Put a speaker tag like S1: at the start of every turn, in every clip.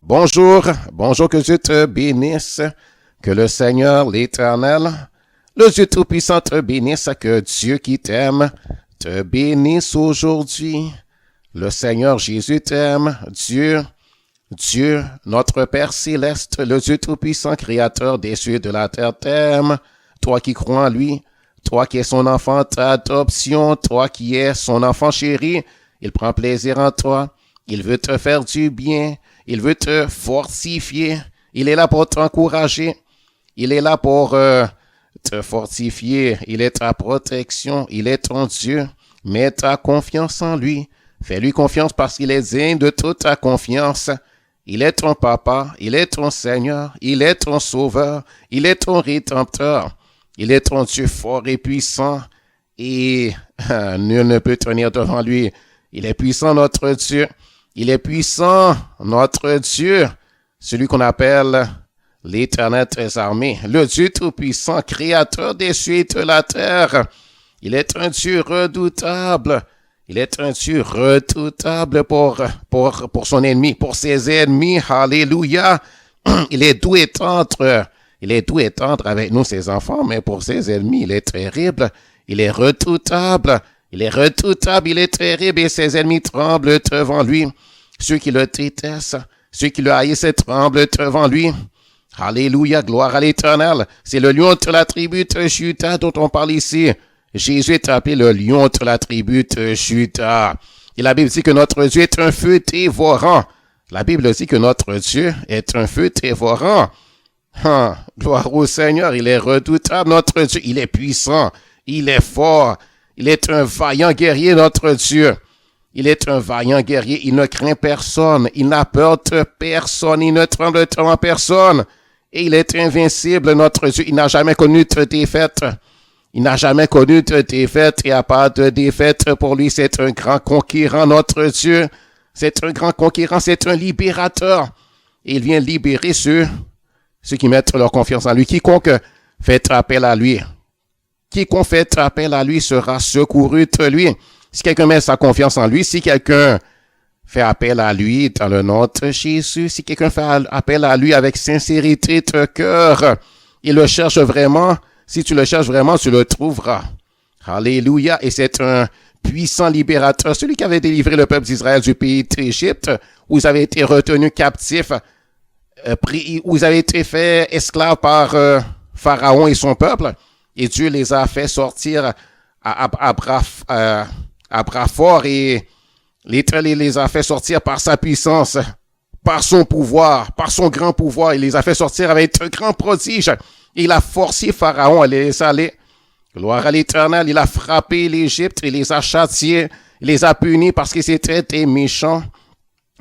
S1: Bonjour, que Dieu te bénisse, que le Seigneur, l'Éternel, le Dieu Tout-Puissant te bénisse, que Dieu qui t'aime te bénisse aujourd'hui. Le Seigneur Jésus t'aime, Dieu, notre Père céleste, le Dieu Tout-Puissant, Créateur des cieux et de la terre t'aime, toi qui crois en lui, toi qui es son enfant d'adoption, toi qui es son enfant chéri, il prend plaisir en toi, il veut te faire du bien, il veut te fortifier, il est là pour t'encourager, il est là pour te fortifier, il est ta protection, il est ton Dieu, mets ta confiance en lui, fais-lui confiance parce qu'il est digne de toute ta confiance. Il est ton papa, il est ton Seigneur, il est ton sauveur, il est ton rédempteur, il est ton Dieu fort et puissant et nul ne peut tenir devant lui. Il est puissant notre Dieu, il est puissant notre Dieu, celui qu'on appelle l'Éternel des armées, le Dieu tout-puissant, créateur des cieux et de la terre. Il est un Dieu redoutable. Il est un Dieu redoutable pour son ennemi, pour ses ennemis. Alléluia. Il est doux et tendre. Il est doux et tendre avec nous, ses enfants, mais pour ses ennemis, il est terrible. Il est redoutable. Il est redoutable, il est terrible et ses ennemis tremblent devant lui. Ceux qui le détestent, ceux qui le haïssent tremblent devant lui. Alléluia, gloire à l'Éternel. C'est le lion de la tribu de Juda dont on parle ici. Jésus est appelé le lion de la tribu de Juda. Et la Bible dit que notre Dieu est un feu dévorant. La Bible dit que notre Dieu est un feu dévorant. Gloire au Seigneur, il est redoutable, notre Dieu. Il est puissant, il est fort. Il est un vaillant guerrier, notre Dieu. Il est un vaillant guerrier. Il ne craint personne. Il n'a peur de personne. Il ne tremble devant personne. Et il est invincible, notre Dieu. Il n'a jamais connu de défaite. Il n'a jamais connu de défaite. Il n'y a pas de défaite pour lui. C'est un grand conquérant, notre Dieu. C'est un grand conquérant. C'est un libérateur. Et il vient libérer ceux qui mettent leur confiance en lui. Quiconque fait appel à lui. Quiconque fait appel à lui sera secouru de lui. Si quelqu'un met sa confiance en lui, si quelqu'un fait appel à lui dans le nom de Jésus, si quelqu'un fait appel à lui avec sincérité de cœur, il le cherche vraiment. Si tu le cherches vraiment, tu le trouveras. Alléluia. Et c'est un puissant libérateur, celui qui avait délivré le peuple d'Israël du pays d'Égypte, où ils avaient été retenus captifs, où ils avaient été faits esclaves par Pharaon et son peuple. Et Dieu les a fait sortir à bras forts et l'Éternel les a fait sortir par sa puissance, par son pouvoir, par son grand pouvoir. Il les a fait sortir avec un grand prodige. Il a forcé Pharaon à les laisser aller. Gloire à l'Éternel. Il a frappé l'Égypte. Il les a châtiés. Il les a punis parce qu'ils étaient des méchants.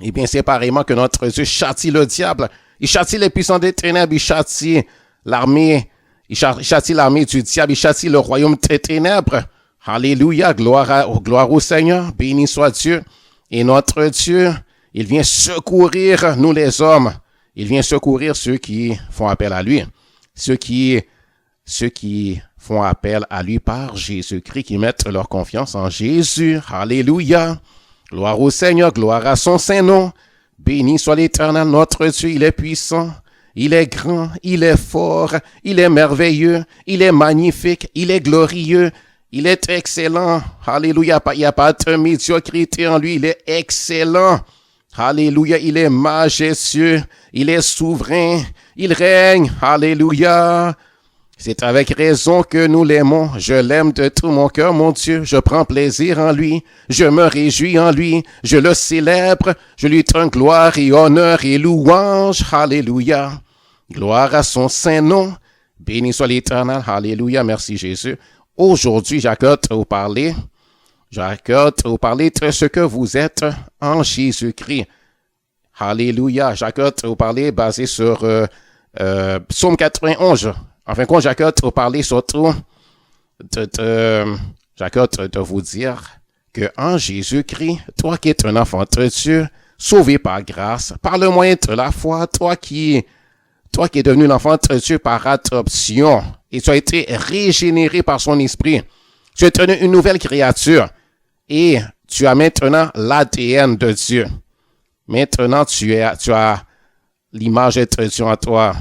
S1: Eh bien, c'est pareillement que notre Dieu châtie le diable. Il châtie les puissants des ténèbres. Il châtie l'armée. Il châtie l'armée du diable. Il châtie le royaume des ténèbres. Alléluia, gloire au Seigneur, béni soit Dieu. Et notre Dieu, il vient secourir nous les hommes. Il vient secourir ceux qui font appel à lui. Ceux qui font appel à lui par Jésus-Christ, qui mettent leur confiance en Jésus. Alléluia, gloire au Seigneur, gloire à son saint nom. Béni soit l'Éternel, notre Dieu, il est puissant. Il est grand, il est fort, il est merveilleux, il est magnifique, il est glorieux. Il est excellent. Alléluia. Il n'y a pas de médiocrité en lui. Il est excellent. Alléluia. Il est majestueux. Il est souverain. Il règne. Alléluia. C'est avec raison que nous l'aimons. Je l'aime de tout mon cœur, mon Dieu. Je prends plaisir en lui. Je me réjouis en lui. Je le célèbre. Je lui donne gloire et honneur et louange. Alléluia. Gloire à son saint nom. Béni soit l'Éternel. Alléluia. Merci Jésus. Aujourd'hui, j'accorde à vous parler de ce que vous êtes en Jésus-Christ. Alléluia. J'accorde à vous parler basé sur Psaume 91. En fin de compte, j'accorde à vous parler surtout j'accorde de vous dire que en Jésus-Christ, toi qui es un enfant de Dieu, sauvé par grâce, par le moyen de la foi, toi qui es devenu l'enfant de Dieu par adoption, et tu as été régénéré par son esprit. Tu es devenu une nouvelle créature. Et tu as maintenant l'ADN de Dieu. Maintenant, tu as l'image d'être Dieu en toi.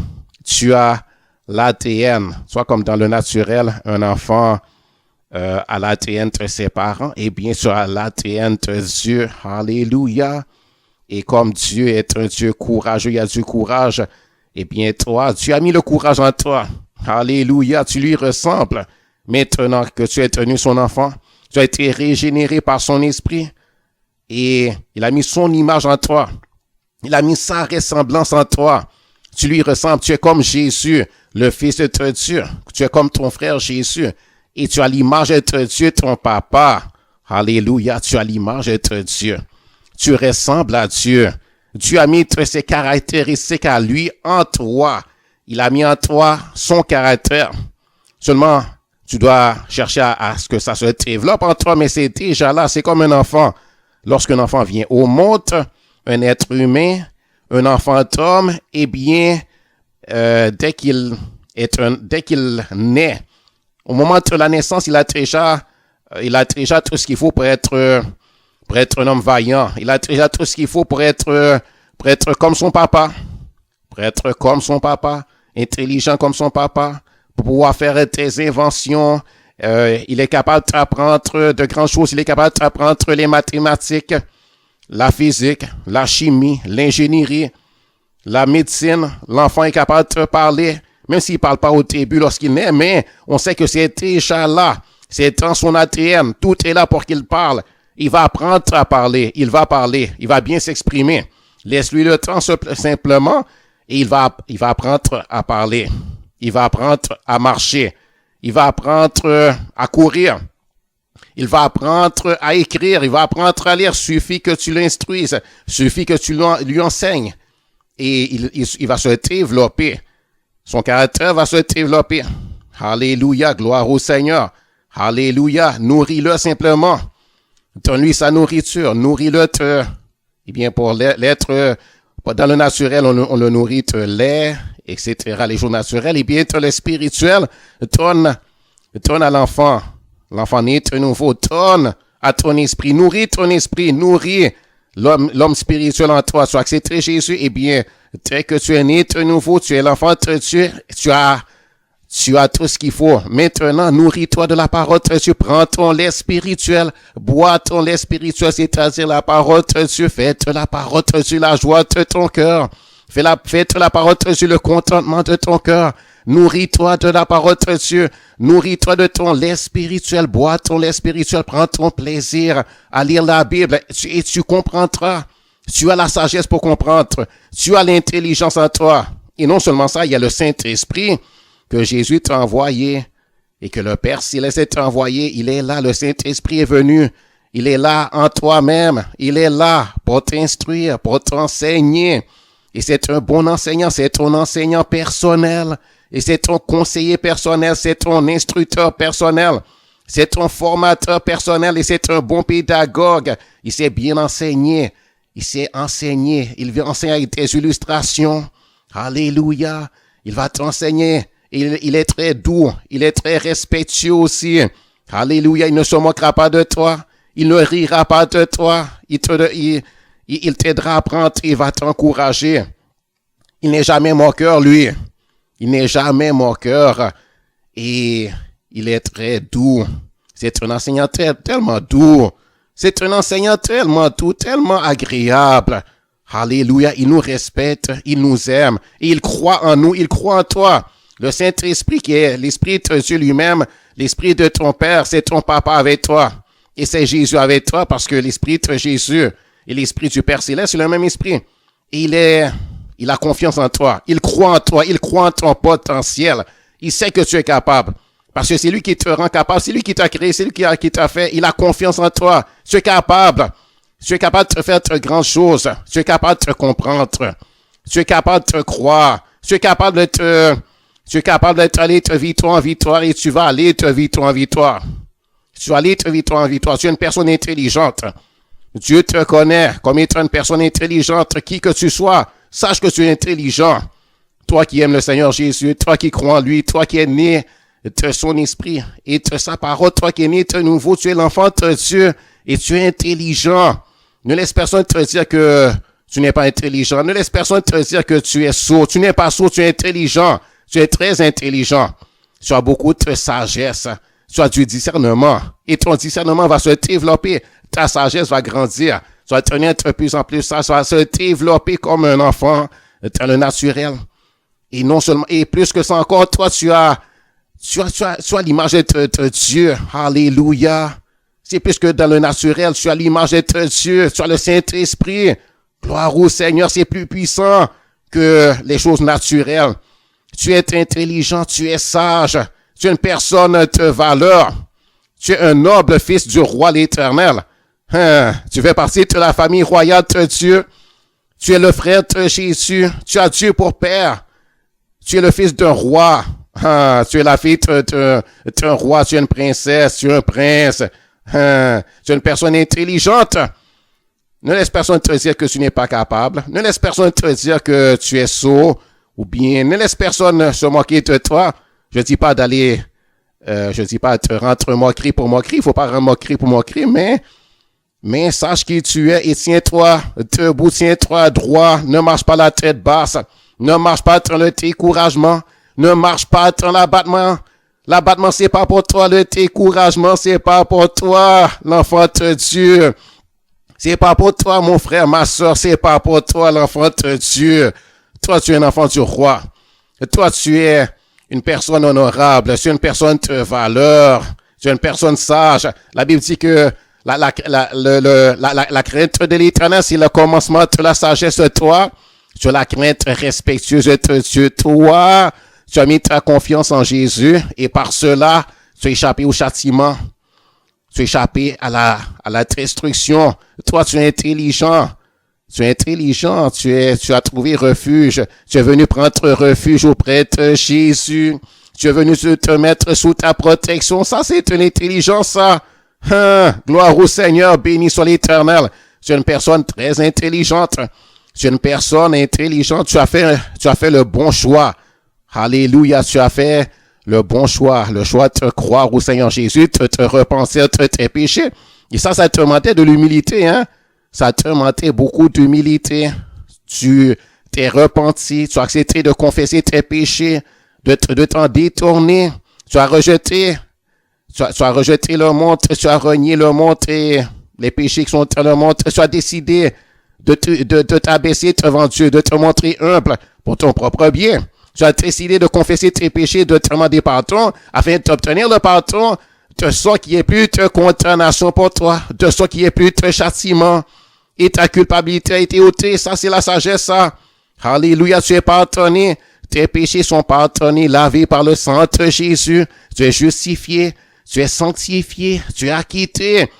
S1: Tu as l'ADN, soit comme dans le naturel, un enfant à l'ADN de ses parents, et bien tu as l'ADN de Dieu. Alléluia. Et comme Dieu est un Dieu courageux, il y a du courage, et bien toi, Dieu a mis le courage en toi. Alléluia, tu lui ressembles. Maintenant que tu es devenu son enfant, tu as été régénéré par son esprit, et il a mis son image en toi. Il a mis sa ressemblance en toi. Tu lui ressembles, tu es comme Jésus, le Fils de Dieu. Tu es comme ton frère Jésus. Et tu as l'image de Dieu, ton papa. Alléluia, tu as l'image de Dieu. Tu ressembles à Dieu. Dieu a mis toutes ses caractéristiques à lui en toi. Il a mis en toi son caractère. Seulement, tu dois chercher à ce que ça se développe en toi, mais c'est déjà là, c'est comme un enfant. Lorsqu'un enfant vient au monde, un être humain, un enfant d'homme, eh bien, dès qu'il naît, au moment de la naissance, il a déjà tout ce qu'il faut pour être un homme vaillant. Il a déjà tout ce qu'il faut pour être comme son papa. Pour être comme son papa, intelligent comme son papa, pour pouvoir faire des inventions. Il est capable d'apprendre de grandes choses. Il est capable d'apprendre les mathématiques, la physique, la chimie, l'ingénierie, la médecine. L'enfant est capable de parler, même s'il ne parle pas au début lorsqu'il naît, mais on sait que c'est déjà là. C'est dans son ADN. Tout est là pour qu'il parle. Il va apprendre à parler. Il va parler. Il va bien s'exprimer. Laisse-lui le temps simplement et il va apprendre à parler. Il va apprendre à marcher. Il va apprendre à courir. Il va apprendre à écrire. Il va apprendre à lire. Suffit que tu l'instruises. Suffit que tu lui enseignes. Et il va se développer. Son caractère va se développer. Alléluia. Gloire au Seigneur. Alléluia. Nourris-le simplement. Donne-lui sa nourriture. Nourris-le. Eh bien, pour l'être, dans le naturel, on le nourrit de lait, etc. Les choses naturelles. Eh bien, le spirituel, donne à l'enfant. L'enfant né de nouveau. Donne à ton esprit. Nourris ton esprit. Nourris l'homme spirituel en toi. Tu as accepté Jésus. Eh bien, dès que tu es né de nouveau, tu es l'enfant de Dieu. Tu as tout ce qu'il faut. Maintenant, nourris-toi de la parole de Dieu. Prends ton lait spirituel. Bois ton lait spirituel, c'est-à-dire la parole de Dieu. Fais de la parole de Dieu la joie de ton cœur. Fais de la parole de Dieu le contentement de ton cœur. Nourris-toi de la parole de Dieu. Nourris-toi de ton lait spirituel. Bois ton lait spirituel. Prends ton plaisir à lire la Bible et tu comprendras. Tu as la sagesse pour comprendre. Tu as l'intelligence en toi. Et non seulement ça, il y a le Saint-Esprit que Jésus t'a envoyé et que le Père Céleste t'a envoyé. Il est là, le Saint-Esprit est venu. Il est là en toi-même. Il est là pour t'instruire, pour t'enseigner. Et c'est un bon enseignant, c'est ton enseignant personnel. Et c'est ton conseiller personnel, c'est ton instructeur personnel. C'est ton formateur personnel et c'est un bon pédagogue. Il sait bien enseigner. Il sait enseigner. Il veut enseigner avec des illustrations. Alléluia. Il va t'enseigner. Il est très doux. Il est très respectueux aussi. Alléluia. Il ne se moquera pas de toi. Il ne rira pas de toi. Il t'aidera à apprendre. Il va t'encourager. Il n'est jamais moqueur, lui. Il n'est jamais moqueur. Et il est très doux. C'est un enseignant tellement doux. C'est un enseignant tellement doux, tellement agréable. Alléluia. Il nous respecte. Il nous aime. Et il croit en nous. Il croit en toi. Le Saint-Esprit qui est l'Esprit de Dieu lui-même, l'Esprit de ton Père, c'est ton Papa avec toi. Et c'est Jésus avec toi parce que l'Esprit de Jésus et l'Esprit du Père Céleste, c'est le même Esprit. Et il a confiance en toi. Il croit en toi. Il croit en ton potentiel. Il sait que tu es capable. Parce que c'est lui qui te rend capable. C'est lui qui t'a créé. C'est lui qui t'a fait. Il a confiance en toi. Tu es capable. Tu es capable de faire de grandes choses. Tu es capable de te comprendre. Tu es capable de te croire. Tu es capable d'être allé de victoire en victoire et tu vas aller de victoire en victoire. Tu vas aller de victoire en victoire. Tu es une personne intelligente. Dieu te connaît comme étant une personne intelligente. Qui que tu sois, sache que tu es intelligent. Toi qui aimes le Seigneur Jésus, toi qui crois en lui, toi qui es né de son esprit et de sa parole, toi qui es né de nouveau, tu es l'enfant de Dieu et tu es intelligent. Ne laisse personne te dire que Tu n'es pas intelligent. Ne laisse personne te dire que tu es sourd. Tu n'es pas sourd, tu es intelligent. Tu es très intelligent. Tu as beaucoup de sagesse. Tu as du discernement. Et ton discernement va se développer. Ta sagesse va grandir. Tu vas devenir de plus en plus sage. Ça va se développer comme un enfant dans le naturel. Et non seulement, et plus que ça encore, toi, tu as l'image de Dieu. Alléluia. C'est plus que dans le naturel, tu as l'image de Dieu. Tu as le Saint-Esprit. Gloire au Seigneur, c'est plus puissant que les choses naturelles. Tu es intelligent, tu es sage. Tu es une personne de valeur. Tu es un noble fils du roi l'Éternel. Tu fais partie de la famille royale de Dieu. Tu es le frère de Jésus. Tu as Dieu pour père. Tu es le fils d'un roi. Tu es la fille d'un roi. Tu es une princesse. Tu es un prince. Tu es une personne intelligente. Ne laisse personne te dire que tu n'es pas capable. Ne laisse personne te dire que tu es sourd. Ou bien, ne laisse personne se moquer de toi. Je dis pas de te rendre moquerie pour moquerie. Il faut pas rendre moquerie pour moquerie, mais sache qui tu es et tiens-toi debout, tiens-toi droit. Ne marche pas la tête basse. Ne marche pas dans le découragement. Ne marche pas dans l'abattement. L'abattement, c'est pas pour toi. Le découragement, c'est pas pour toi, l'enfant de Dieu. C'est pas pour toi, mon frère, ma soeur. C'est pas pour toi, l'enfant de Dieu. Toi, tu es un enfant du roi. Toi, tu es une personne honorable. Tu es une personne de valeur. Tu es une personne sage. La Bible dit que la crainte de l'Éternel, c'est le commencement de la sagesse de toi. Tu as la crainte respectueuse de Dieu. Toi, tu as mis ta confiance en Jésus et par cela, tu as échappé au châtiment. Tu as échappé à la destruction. Toi, tu es intelligent. Tu es intelligent. Tu as trouvé refuge. Tu es venu prendre refuge auprès de Jésus. Tu es venu te mettre sous ta protection. Ça, c'est une intelligence, ça. Gloire au Seigneur. Béni soit l'Éternel. Tu es une personne très intelligente. Tu es une personne intelligente. Tu as fait le bon choix. Alléluia. Tu as fait le bon choix, le choix de croire au Seigneur Jésus, de te repentir de tes péchés. Et ça te demandait de l'humilité, hein? Ça te demandait beaucoup d'humilité. Tu t'es repenti, tu as accepté de confesser tes péchés, de t'en détourner. Tu as rejeté le monde, tu as renié le monde et les péchés qui sont dans le monde. Tu as décidé de t'abaisser devant Dieu, de te montrer humble pour ton propre bien. Tu as décidé de confesser tes péchés, de te demander pardon, afin d'obtenir le pardon, de sorte qu'il n'y ait plus de condamnation pour toi, de sorte qu'il n'y ait plus de châtiment, et ta culpabilité a été ôtée. Ça, c'est la sagesse, ça. Alléluia, tu es pardonné, tes péchés sont pardonnés, lavés par le sang de Jésus, tu es justifié, tu es sanctifié, tu es acquitté,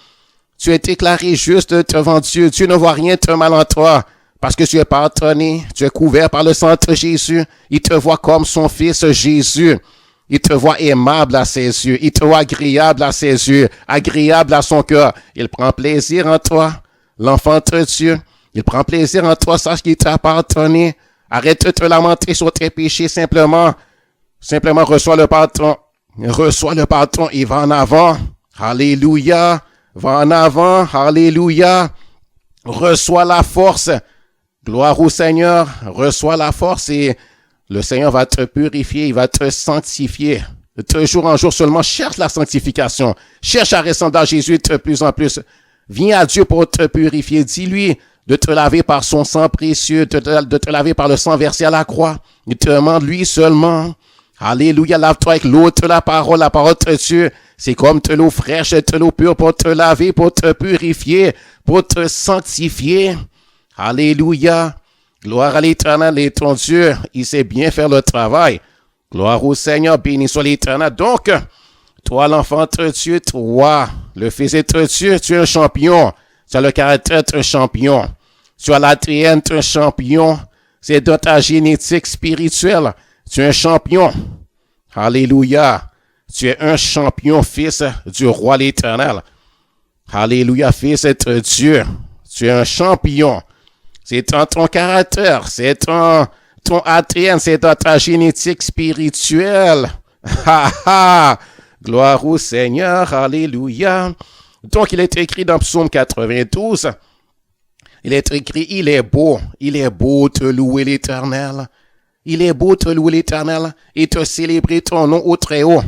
S1: tu es déclaré juste devant Dieu, Dieu ne voit rien de mal en toi. Parce que tu es pardonné, tu es couvert par le sang de Jésus. Il te voit comme son fils Jésus. Il te voit aimable à ses yeux. Il te voit agréable à ses yeux, agréable à son cœur. Il prend plaisir en toi, l'enfant de Dieu. Il prend plaisir en toi, sache qu'il t'a pardonné. Arrête de te lamenter sur tes péchés, simplement reçois le pardon. Reçois le pardon et va en avant. Alléluia. Va en avant. Alléluia. Reçois la force. Gloire au Seigneur, reçois la force et le Seigneur va te purifier, il va te sanctifier. De jour en jour seulement, cherche la sanctification. Cherche à ressembler à Jésus de plus en plus. Viens à Dieu pour te purifier. Dis-lui de te laver par son sang précieux, de te laver par le sang versé à la croix. Il te demande lui seulement. Alléluia, lave-toi avec l'eau de la parole de Dieu. C'est comme de l'eau fraîche, de l'eau pure pour te laver, pour te purifier, pour te sanctifier. Alléluia. Gloire à l'Éternel et ton Dieu. Il sait bien faire le travail. Gloire au Seigneur. Béni soit l'Éternel. Donc, toi, l'enfant de Dieu, toi, le fils de Dieu, tu es un champion. Tu as le caractère d'un champion. Tu as l'ADN d'un champion. C'est dans ta génétique spirituelle. Tu es un champion. Alléluia. Tu es un champion, fils du roi l'Éternel. Alléluia, fils de Dieu. Tu es un champion. C'est dans ton caractère, c'est dans ton ADN, c'est dans ta génétique spirituelle. Gloire au Seigneur, alléluia. Donc, il est écrit dans Psaume 92, Il est écrit, il est beau te louer l'Éternel. Il est beau te louer l'Éternel et te célébrer ton nom au très haut.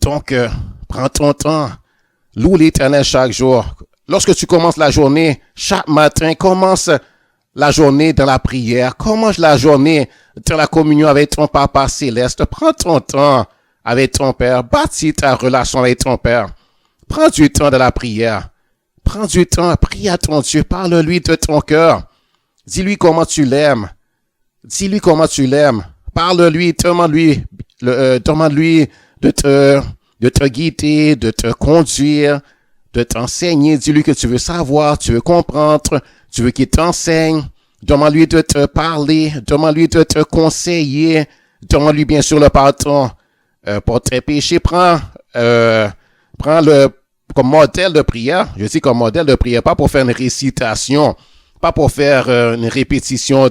S1: Donc, prends ton temps, loue l'Éternel chaque jour. Lorsque tu commences la journée, chaque matin, commence la journée dans la prière. Commence la journée dans la communion avec ton Papa céleste. Prends ton temps avec ton Père. Bâtis ta relation avec ton Père. Prends du temps de la prière. Prends du temps, prie à ton Dieu. Parle-lui de ton cœur. Dis-lui comment tu l'aimes. Dis-lui comment tu l'aimes. Parle-lui, demande-lui de te guider, de te conduire, de t'enseigner. Dis-lui que tu veux savoir, tu veux comprendre, tu veux qu'il t'enseigne. Demande-lui de te parler, demande-lui de te conseiller. Demande-lui bien sûr le pardon pour tes péchés. Prends le comme modèle de prière. Je dis comme modèle de prière, pas pour faire une récitation, pas pour faire une répétition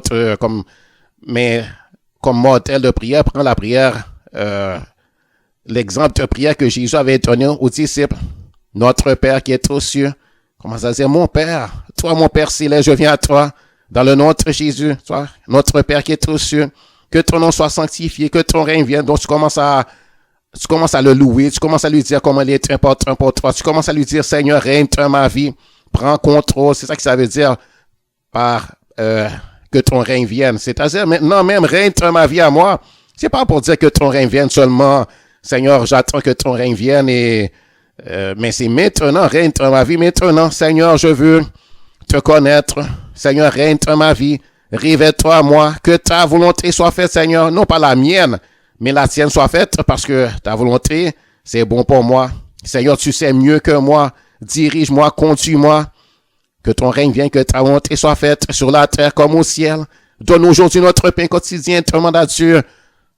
S1: mais comme modèle de prière. Prends la prière, l'exemple de prière que Jésus avait donné aux disciples. Notre Père qui est aux cieux. Commence à dire, mon Père, toi, mon Père céleste, je viens à toi, dans le nom de Jésus, toi, notre Père qui est aux cieux, que ton nom soit sanctifié, que ton règne vienne. Donc, tu commences à le louer, tu commences à lui dire comment il est important pour toi, tu commences à lui dire, Seigneur, règne dans ma vie, prends contrôle. C'est ça que ça veut dire par que ton règne vienne. C'est-à-dire, maintenant même, règne dans ma vie à moi. C'est pas pour dire que ton règne vienne seulement, Seigneur, j'attends que ton règne vienne mais c'est maintenant, règne dans ma vie. Maintenant, Seigneur, je veux te connaître. Seigneur, règne dans ma vie. Révèle-toi à moi. Que ta volonté soit faite, Seigneur. Non pas la mienne, mais la tienne soit faite parce que ta volonté, c'est bon pour moi. Seigneur, tu sais mieux que moi. Dirige-moi, conduis-moi. Que ton règne vienne, que ta volonté soit faite sur la terre comme au ciel. Donne aujourd'hui notre pain quotidien. Demande à Dieu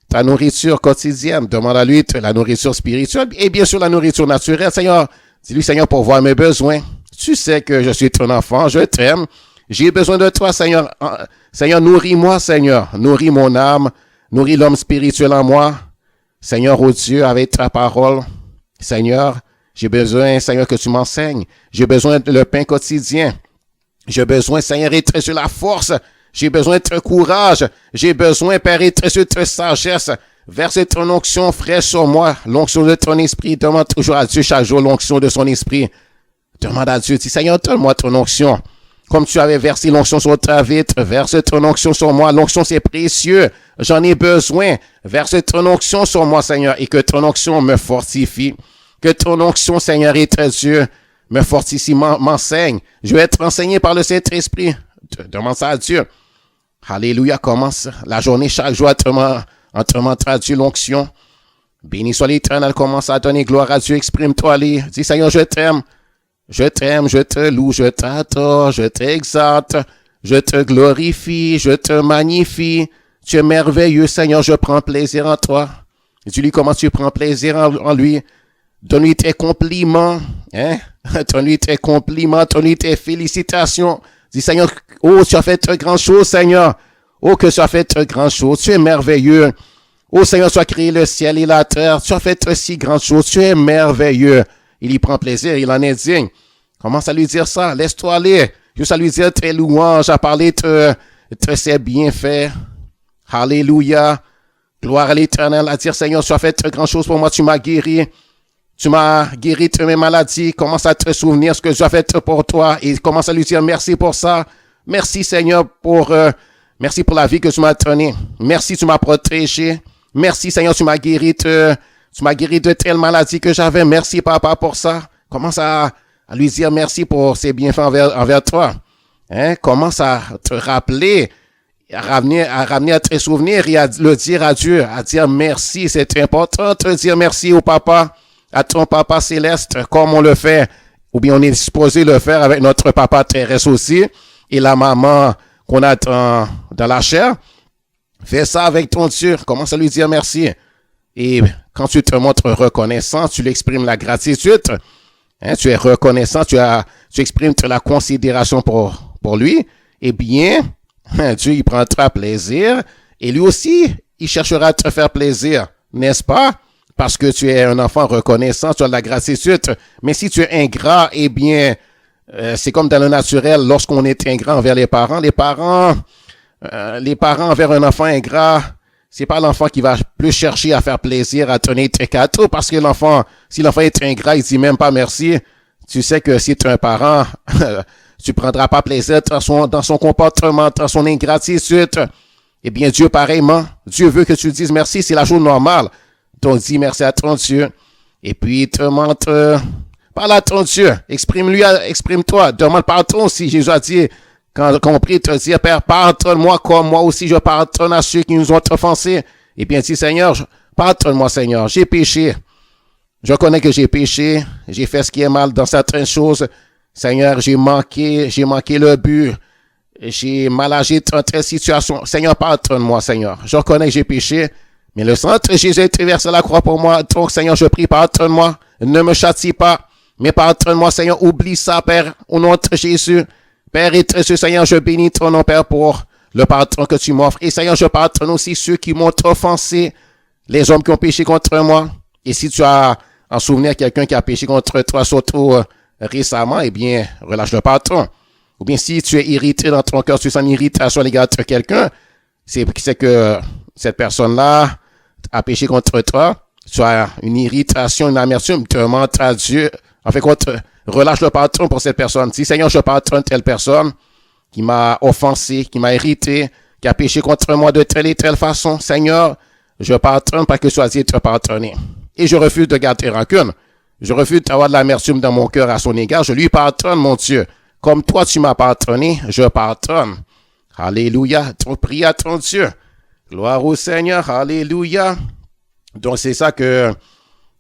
S1: ta nourriture quotidienne. Demande à lui la nourriture spirituelle et bien sûr la nourriture naturelle. Seigneur, dis-lui, Seigneur, pour voir mes besoins. Tu sais que je suis ton enfant, je t'aime. J'ai besoin de toi, Seigneur. Seigneur, nourris-moi, Seigneur. Nourris mon âme. Nourris l'homme spirituel en moi. Seigneur, oh Dieu, avec ta parole. Seigneur, j'ai besoin, Seigneur, que tu m'enseignes. J'ai besoin de le pain quotidien. J'ai besoin, Seigneur, et sur la force. J'ai besoin de courage. J'ai besoin, Père, et de sagesse. Verse ton onction fraîche sur moi. L'onction de ton esprit. Demande toujours à Dieu chaque jour l'onction de son esprit. Demande à Dieu. Dis, Seigneur, donne-moi ton onction. Comme tu avais versé l'onction sur ta vitre, verse ton onction sur moi. L'onction, c'est précieux. J'en ai besoin. Verse ton onction sur moi, Seigneur, et que ton onction me fortifie. Que ton onction, Seigneur, et Dieu, me fortifie, m'enseigne. Je vais être enseigné par le Saint-Esprit. Demande ça à Dieu. Alléluia, commence la journée chaque jour en te montrant à Dieu l'onction. Béni soit l'Éternel, commence à donner gloire à Dieu, exprime-toi, allez. Dis, Seigneur, je t'aime, je te loue, je t'adore, je t'exalte, je te glorifie, je te magnifie. Tu es merveilleux, Seigneur, je prends plaisir en toi. Dis-lui comment tu prends plaisir en lui. Donne-lui tes compliments, hein? Donne-lui tes compliments, donne-lui tes félicitations. Dis, Seigneur, oh, tu as fait de grandes choses, Seigneur. Oh, que tu as fait de grandes choses. Tu es merveilleux. Oh, Seigneur, tu as créé le ciel et la terre. Tu as fait de si grandes choses. Tu es merveilleux. Il y prend plaisir. Il en est digne. Commence à lui dire ça. Laisse-toi aller. Juste à lui dire tes louanges, à parler de ses bienfaits. Alléluia. Gloire à l'Éternel. À dire, Seigneur, tu as fait de grandes choses pour moi. Tu m'as guéri. Tu m'as guéri de mes maladies. Commence à te souvenir ce que tu as fait pour toi et commence à lui dire merci pour ça. Merci Seigneur merci pour la vie que tu m'as donnée. Merci, tu m'as protégé. Merci Seigneur, tu m'as guéri de telles maladies que j'avais. Merci Papa pour ça. Commence à lui dire merci pour ses bienfaits envers toi. Hein? Commence à te rappeler, à ramener à tes souvenirs et à le dire à Dieu, à dire merci. C'est important de te dire merci au Papa. À ton Papa céleste, comme on le fait, ou bien on est supposé le faire avec notre Papa terrestre aussi, et la maman qu'on a dans la chair. Fais ça avec ton Dieu, commence à lui dire merci. Et quand tu te montres reconnaissant, tu lui exprimes la gratitude, hein, tu es reconnaissant, tu exprimes la considération pour lui, eh bien, Dieu il prendra plaisir, et lui aussi, il cherchera à te faire plaisir, n'est-ce pas? Parce que tu es un enfant reconnaissant, tu as de la gratitude. Mais si tu es ingrat, eh bien, C'est comme dans le naturel, lorsqu'on est ingrat envers les parents envers un enfant ingrat, c'est pas l'enfant qui va plus chercher à faire plaisir, à donner tes cadeaux, parce que si l'enfant est ingrat, il dit même pas merci. Tu sais que si tu es un parent, tu prendras pas plaisir dans son comportement, dans son ingratitude. Eh bien, Dieu, pareillement, Dieu veut que tu dises merci, c'est la chose normale. Donc, dis merci à ton Dieu. Et puis, parle à ton Dieu. Exprime-toi. Demande pardon si Jésus a dit, quand on prie, te dire, Père, pardonne-moi comme moi aussi je pardonne à ceux qui nous ont offensés. Eh bien, dis, Seigneur, pardonne-moi, Seigneur. J'ai péché. Je connais que j'ai péché. J'ai fait ce qui est mal dans certaines choses. Seigneur, j'ai manqué le but. J'ai mal agi dans telle situation. Seigneur, pardonne-moi, Seigneur. Je reconnais que j'ai péché. Mais le sang de Jésus a été versé à la croix pour moi. Donc, Seigneur, je prie, pardonne-moi. Ne me châtie pas. Mais pardonne-moi, Seigneur. Oublie ça, Père, au nom de Jésus. Père et Jésus, Seigneur, je bénis ton nom, Père, pour le pardon que tu m'offres. Et Seigneur, je pardonne aussi ceux qui m'ont offensé, les hommes qui ont péché contre moi. Et si tu as en souvenir quelqu'un qui a péché contre toi, surtout récemment, eh bien, relâche le pardon. Ou bien si tu es irrité dans ton cœur, tu sens une irritation à l'égard de quelqu'un, c'est que cette personne-là a péché contre toi. Tu as une irritation, une amertume, demande à Dieu. En fait, relâche le pardon pour cette personne. Dis, Seigneur, je pardonne telle personne qui m'a offensé, qui m'a irrité, qui a péché contre moi de telle et telle façon. Seigneur, je pardonne parce que tu as dit de te pardonner. Et je refuse de garder rancune. Je refuse d'avoir de l'amertume dans mon cœur à son égard. Je lui pardonne, mon Dieu. Comme toi, tu m'as pardonné, je pardonne. Alléluia. Donc, prie à ton Dieu. Gloire au Seigneur. Alléluia. Donc, c'est ça que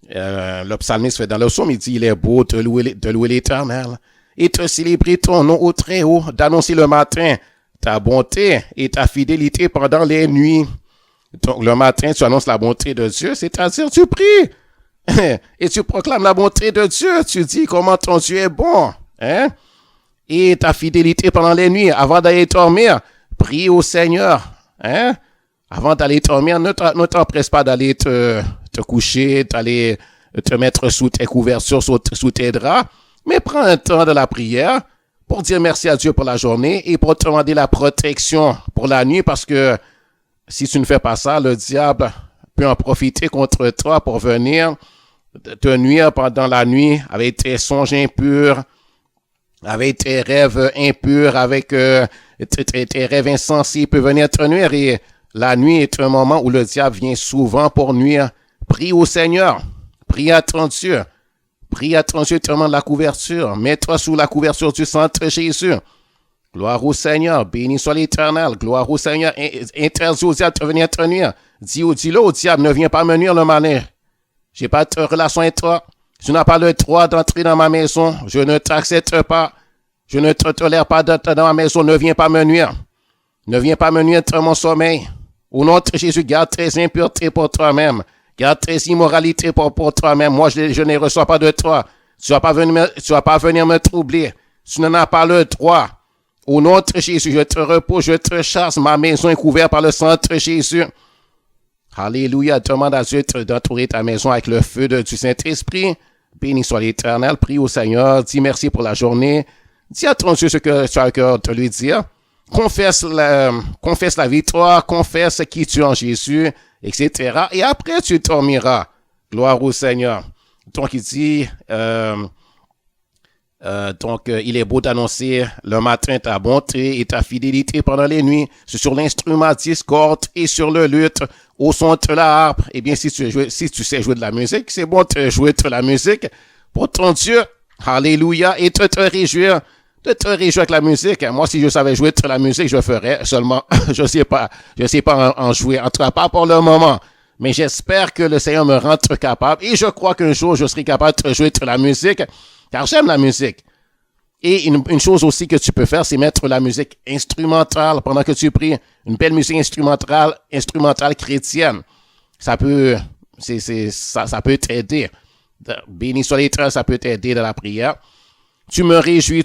S1: le psalmiste fait dans le psaume. Il dit, il est beau de louer l'Éternel et de célébrer ton nom au très haut, d'annoncer le matin ta bonté et ta fidélité pendant les nuits. Donc, le matin, tu annonces la bonté de Dieu, c'est-à-dire tu pries et tu proclames la bonté de Dieu. Tu dis comment ton Dieu est bon, hein? Et ta fidélité pendant les nuits, avant d'aller dormir, prie au Seigneur, hein? Avant d'aller dormir, ne t'empresse pas d'aller te coucher, d'aller te mettre sous tes couvertures, sous tes draps, mais prends un temps de la prière pour dire merci à Dieu pour la journée et pour te demander la protection pour la nuit, parce que si tu ne fais pas ça, le diable peut en profiter contre toi pour venir te nuire pendant la nuit avec tes songes impurs, avec tes rêves impurs, avec tes rêves insensés. Il peut venir te nuire, et la nuit est un moment où le diable vient souvent pour nuire. Prie au Seigneur, prie à ton Dieu, te demande la couverture, mets-toi sous la couverture du sang de Jésus. Gloire au Seigneur, béni soit l'Éternel, gloire au Seigneur, interdis au diable de venir te nuire. Dis-le au diable, ne viens pas me nuire le malin. J'ai pas de relation avec toi. Tu n'as pas le droit d'entrer dans ma maison. Je ne t'accepte pas. Je ne te tolère pas d'entrer dans ma maison. Ne viens pas me nuire. Ne viens pas me nuire dans mon sommeil. Au nom de Jésus, garde tes impuretés pour toi-même. Garde tes immoralités pour toi-même. Moi, je ne reçois pas de toi. Tu vas pas venir me troubler. Tu n'en as pas le droit. Au nom de Jésus, je te repose, je te chasse. Ma maison est couverte par le sang de Jésus. Alléluia. Demande à Dieu d'entourer ta maison avec le feu du Saint-Esprit. Béni soit l'Éternel. Prie au Seigneur. Dis merci pour la journée. Dis à ton Dieu ce que tu as à cœur de lui dire. Confesse la victoire. Confesse qui tu es en Jésus, etc. Et après, tu dormiras. Gloire au Seigneur. Donc, il dit... il est beau d'annoncer le matin ta bonté et ta fidélité pendant les nuits. C'est sur l'instrument discorde et sur le luth au son de la harpe. Eh bien, si tu sais jouer de la musique, c'est bon de jouer de la musique pour ton Dieu. Alléluia. Et de te réjouir avec la musique. Moi, si je savais jouer de la musique, je ferais seulement, je sais pas en jouer. En tout cas, pas pour le moment. Mais j'espère que le Seigneur me rende capable. Et je crois qu'un jour, je serai capable de jouer de la musique. Car j'aime la musique. Et une chose aussi que tu peux faire, c'est mettre la musique instrumentale pendant que tu pries. Une belle musique instrumentale chrétienne. Ça peut t'aider. Béni soit l'Éternel, ça peut t'aider dans la prière. Tu me réjouis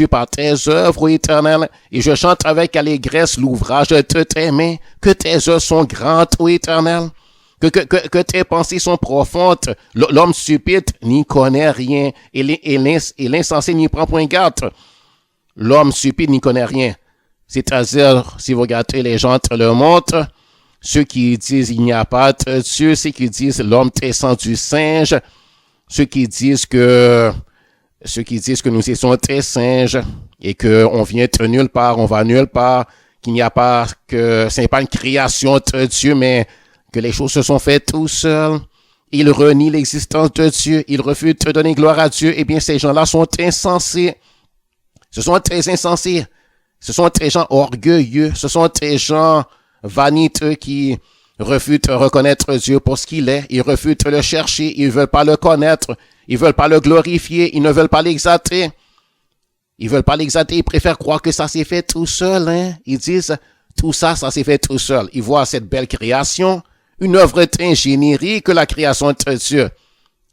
S1: par tes œuvres, ô Éternel, et je chante avec allégresse l'ouvrage de tes mains, que tes œuvres sont grandes, ô Éternel, que tes pensées sont profondes. L'homme stupide n'y connaît rien et l'insensé n'y prend point garde. L'homme stupide n'y connaît rien. C'est-à-dire, si vous regardez les gens entre le monde, ceux qui disent il n'y a pas de Dieu, ceux qui disent l'homme descend du singe, ceux qui disent que nous étions des singes et que on vient de nulle part, on va nulle part, qu'il n'y a pas, que ce n'est pas une création de Dieu, mais que les choses se sont faites tout seuls. Ils renient l'existence de Dieu, ils refusent de donner gloire à Dieu. Eh bien, ces gens-là sont insensés. Ce sont très insensés. Ce sont des gens orgueilleux. Ce sont des gens vaniteux qui refusent de reconnaître Dieu pour ce qu'il est. Ils refusent de le chercher. Ils ne veulent pas le connaître. Ils ne veulent pas le glorifier. Ils ne veulent pas l'exalter. Ils veulent pas l'exalter. Ils préfèrent croire que ça s'est fait tout seul. Hein? Ils disent, tout ça, ça s'est fait tout seul. Ils voient cette belle création, une œuvre d'ingénierie que la création de Dieu.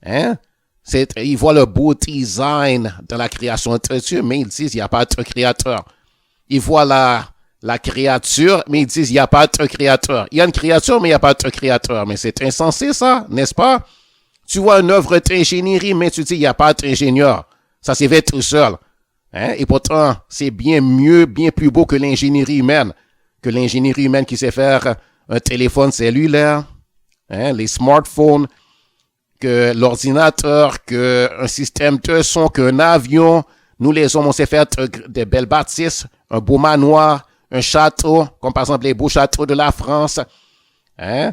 S1: Hein? Ils voient le beau design de la création de Dieu, mais ils disent, il n'y a pas de créateur. Ils voient la créature, mais ils disent, il n'y a pas de créateur. Il y a une créature, mais il n'y a pas de créateur. Mais c'est insensé, ça, n'est-ce pas? Tu vois une œuvre d'ingénierie, mais tu dis, il n'y a pas d'ingénieur. Ça s'est fait tout seul. Hein? Et pourtant, c'est bien mieux, bien plus beau que l'ingénierie humaine. Que l'ingénierie humaine qui sait faire un téléphone cellulaire, hein? Les smartphones, que l'ordinateur, que un système de son, qu'un avion. Nous, les hommes, on sait faire des belles bâtisses, un beau manoir, un château, comme par exemple les beaux châteaux de la France. Hein?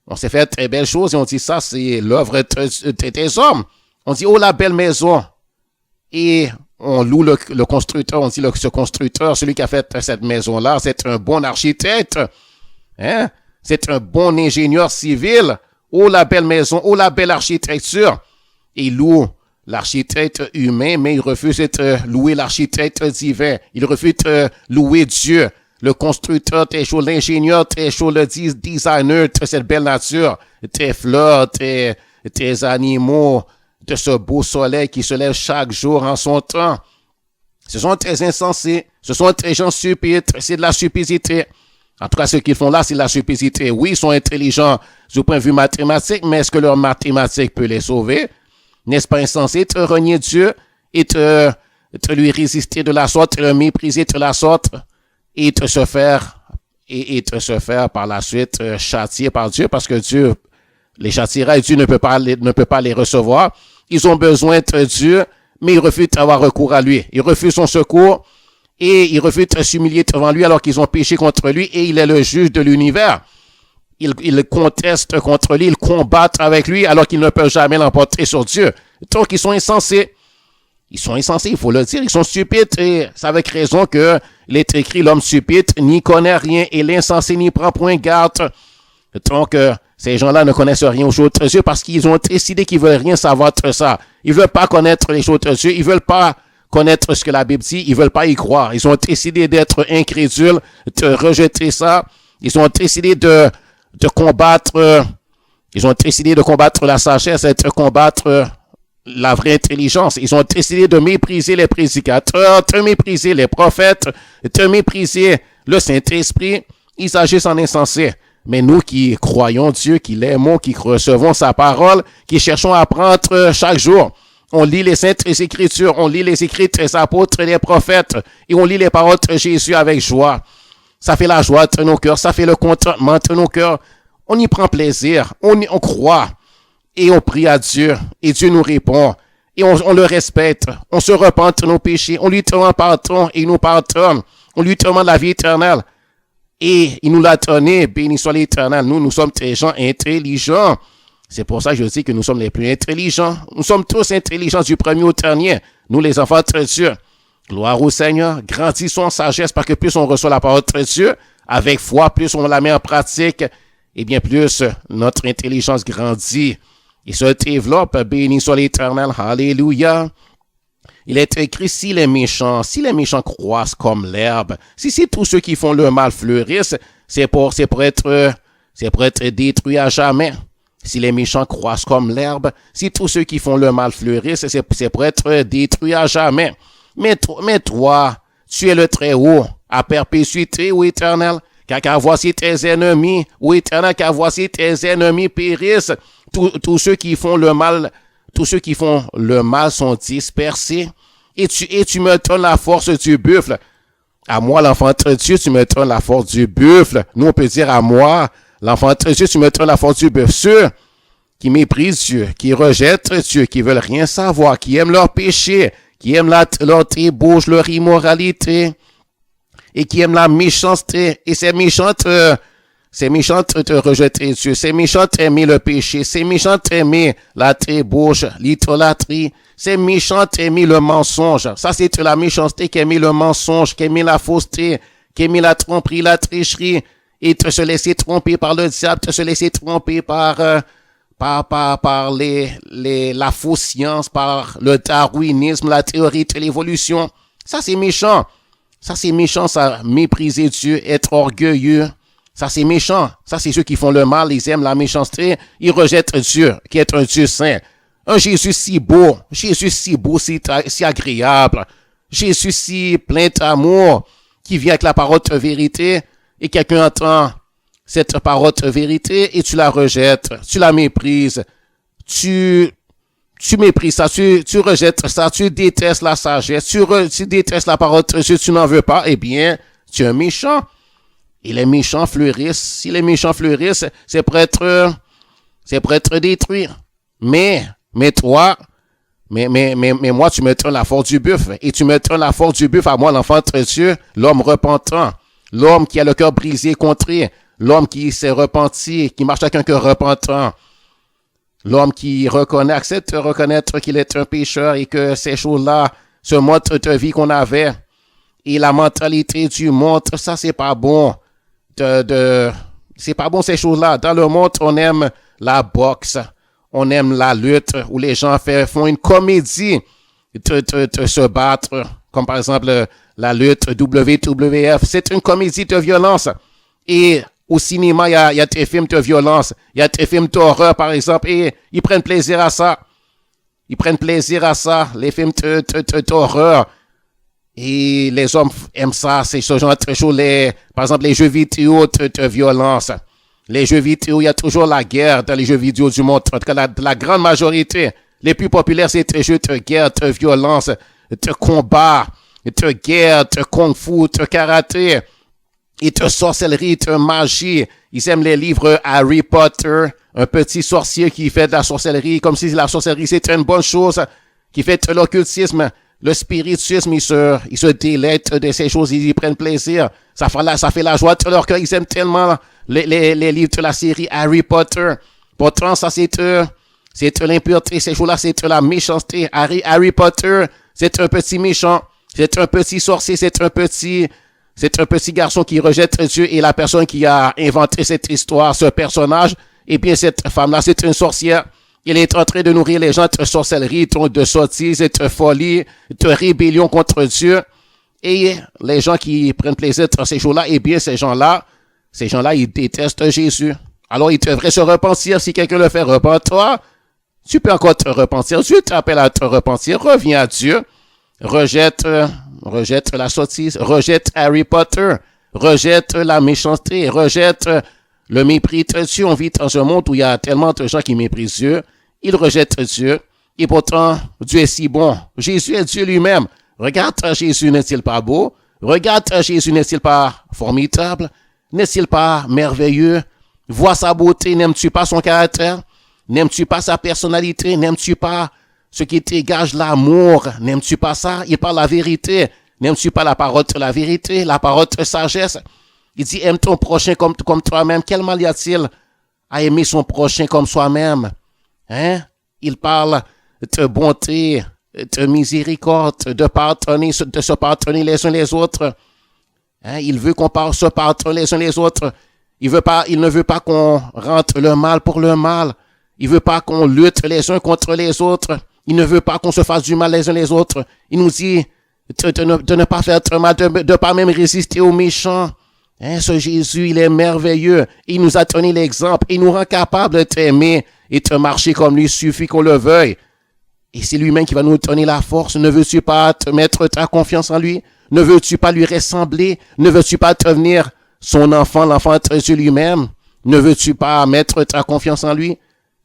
S1: On sait faire très belles choses et on dit ça, c'est l'œuvre des hommes. On dit, oh, la belle maison. Et on loue le constructeur, on dit ce constructeur, celui qui a fait cette maison-là, c'est un bon architecte. Hein? C'est un bon ingénieur civil. Oh, la belle maison, oh, la belle architecture. Il loue l'architecte humain, mais il refuse de louer l'architecte divin. Il refuse de louer Dieu, le constructeur des choses, l'ingénieur des choses, le designer de cette belle nature, tes fleurs, tes animaux, de ce beau soleil qui se lève chaque jour en son temps. Ce sont très insensés, ce sont très gens stupides, c'est de la stupidité. En tout cas, ce qu'ils font là, c'est de la stupidité. Oui, ils sont intelligents du point de vue mathématique, mais est-ce que leur mathématique peut les sauver? N'est-ce pas insensé de renier Dieu et de lui résister de la sorte, de le mépriser de la sorte et de se faire par la suite châtier par Dieu parce que Dieu les châtiera et Dieu ne peut pas les recevoir. Ils ont besoin de Dieu, mais ils refusent d'avoir recours à lui. Ils refusent son secours et ils refusent de s'humilier devant lui alors qu'ils ont péché contre lui et il est le juge de l'univers. Ils contestent contre lui, ils combattent avec lui alors qu'ils ne peuvent jamais l'emporter sur Dieu. Donc ils sont insensés. Ils sont insensés, il faut le dire. Ils sont stupides et c'est avec raison que il est écrit l'homme stupide n'y connaît rien et l'insensé n'y prend point garde. Donc ces gens-là ne connaissent rien aux choses de Dieu parce qu'ils ont décidé qu'ils veulent rien savoir de ça. Ils veulent pas connaître les choses de Dieu. Ils veulent pas connaître ce que la Bible dit. Ils veulent pas y croire. Ils ont décidé d'être incrédules, de rejeter ça. Ils ont décidé de combattre la sagesse et de combattre la vraie intelligence. Ils ont décidé de mépriser les prédicateurs, de mépriser les prophètes, de mépriser le Saint-Esprit. Ils agissent en insensés. Mais nous qui croyons Dieu, qui l'aimons, qui recevons sa parole, qui cherchons à apprendre chaque jour, on lit les saintes écritures, on lit les écrits des apôtres et des prophètes, et on lit les paroles de Jésus avec joie. Ça fait la joie de nos cœurs, ça fait le contentement de nos cœurs. On y prend plaisir, on croit, et on prie à Dieu, et Dieu nous répond, et on le respecte, on se repent de nos péchés, on lui demande pardon, et il nous pardonne, on lui demande la vie éternelle. Et il nous l'a donné, béni soit l'Éternel. Nous sommes des gens intelligents. C'est pour ça que je dis que nous sommes les plus intelligents. Nous sommes tous intelligents du premier au dernier. Nous, les enfants de Dieu. Gloire au Seigneur. Grandissons en sagesse parce que plus on reçoit la parole de Dieu, avec foi, plus on la met en pratique, et bien plus notre intelligence grandit et se développe. Béni soit l'Éternel. Alléluia. Il est écrit, si les méchants croissent comme l'herbe, si tous ceux qui font le mal fleurissent, c'est pour être détruits à jamais. Si les méchants croissent comme l'herbe, si tous ceux qui font le mal fleurissent, c'est pour être détruits à jamais. Mais toi, tu es le Très-Haut, à perpétuité, ô Éternel. car voici tes ennemis, ô Éternel, car voici tes ennemis périssent. Tous ceux qui font le mal, sont dispersés. Et tu me donnes la force du buffle. À moi, l'enfant de Dieu, tu me donnes la force du buffle. Nous, on peut dire à moi, l'enfant de Dieu, tu me donnes la force du buffle. Ceux qui méprisent Dieu, qui rejettent Dieu, qui veulent rien savoir, qui aiment leur péché, qui aiment leur débauche, leur immoralité, et qui aiment la méchanceté. Et c'est méchant de rejeter Dieu, c'est méchant d'aimer le péché, c'est méchant d'aimer la débauche, l'idolâtrie, c'est méchant d'aimer le mensonge. Ça, c'est la méchanceté qui aime le mensonge, qui aime la fausseté, qui aime la tromperie, la tricherie, et de se laisser tromper par le diable, de se laisser tromper par la fausse science, par le darwinisme, la théorie de l'évolution. Ça, c'est méchant. Ça, c'est méchant, ça, mépriser Dieu, être orgueilleux. Ça, c'est méchant. Ça, c'est ceux qui font le mal, ils aiment la méchanceté, ils rejettent Dieu, qui est un Dieu saint. Un Jésus si beau, si agréable, Jésus si plein d'amour, qui vient avec la parole de vérité, et quelqu'un entend cette parole de vérité, et tu la rejettes, tu la méprises, tu méprises ça, tu rejettes ça, tu détestes la sagesse, tu détestes la parole de Dieu, tu n'en veux pas, eh bien, tu es un méchant. Et les méchants fleurissent. Si les méchants fleurissent, c'est pour être détruit. Mais toi, mais moi, tu me donnes la force du buffle. Et tu me donnes la force du buffle à moi, l'enfant de Dieu, l'homme repentant, l'homme qui a le cœur brisé, contré, l'homme qui s'est repenti, qui marche avec un cœur repentant, l'homme qui accepte de reconnaître qu'il est un pécheur et que ces choses-là, ce mode de vie qu'on avait, et la mentalité du monde, ça, c'est pas bon. C'est pas bon ces choses-là. Dans le monde, on aime la boxe, on aime la lutte, où les gens font une comédie de se battre, comme par exemple la lutte WWF. C'est une comédie de violence. Et au cinéma, il y a des films de violence, il y a des films d'horreur, par exemple, et ils prennent plaisir à ça. Les films d'horreur. Et les hommes aiment ça, c'est ce genre de choses, par exemple, les jeux vidéo de violence. Les jeux vidéo, il y a toujours la guerre dans les jeux vidéo du monde. En tout cas, la grande majorité, les plus populaires, c'est des jeux de guerre, de violence, de combat, de guerre, de kung-fu, de karaté, et de sorcellerie, de magie. Ils aiment les livres Harry Potter, un petit sorcier qui fait de la sorcellerie, comme si la sorcellerie c'était une bonne chose, qui fait de l'occultisme. Le spiritisme, ils se délectent de ces choses, ils y prennent plaisir. Ça fait la joie de leur cœur. Ils aiment tellement les livres de la série Harry Potter. Pourtant, ça, c'est de l'impureté. Ces choses-là, c'est de la méchanceté. Harry Potter, c'est un petit méchant. C'est un petit sorcier. C'est un petit garçon qui rejette Dieu. Et la personne qui a inventé cette histoire, ce personnage, eh bien, cette femme-là, c'est une sorcière. Il est en train de nourrir les gens de sorcellerie, de sottises, de folie, de rébellion contre Dieu. Et les gens qui prennent plaisir dans ces choses-là, eh bien, ces gens-là, ils détestent Jésus. Alors, ils devraient se repentir. Si quelqu'un le fait, repens-toi. Tu peux encore te repentir. Dieu t'appelle à te repentir. Reviens à Dieu. Rejette la sottise. Rejette Harry Potter. Rejette la méchanceté. Rejette le mépris de Dieu. On vit dans un monde où il y a tellement de gens qui méprisent Dieu. Ils rejettent Dieu. Et pourtant, Dieu est si bon. Jésus est Dieu lui-même. Regarde Jésus, n'est-il pas beau? Regarde Jésus, n'est-il pas formidable? N'est-il pas merveilleux? Vois sa beauté. N'aimes-tu pas son caractère? N'aimes-tu pas sa personnalité? N'aimes-tu pas ce qui dégage l'amour? N'aimes-tu pas ça? Il parle la vérité. N'aimes-tu pas la parole de la vérité? La parole de sagesse? Il dit, aime ton prochain comme toi-même. Quel mal y a-t-il à aimer son prochain comme soi-même? Hein? Il parle de bonté, de miséricorde, de se pardonner les uns les autres. Hein? Il veut qu'on se pardonne les uns les autres. Il ne veut pas qu'on rentre le mal pour le mal. Il veut pas qu'on lutte les uns contre les autres. Il ne veut pas qu'on se fasse du mal les uns les autres. Il nous dit de ne pas faire de mal, de pas même résister aux méchants. Hein, ce Jésus, il est merveilleux. Il nous a donné l'exemple. Il nous rend capable de t'aimer et de marcher comme lui. Il suffit qu'on le veuille. Et c'est lui-même qui va nous donner la force. Ne veux-tu pas te mettre ta confiance en lui? Ne veux-tu pas lui ressembler? Ne veux-tu pas devenir son enfant, l'enfant de Dieu lui-même? Ne veux-tu pas mettre ta confiance en lui?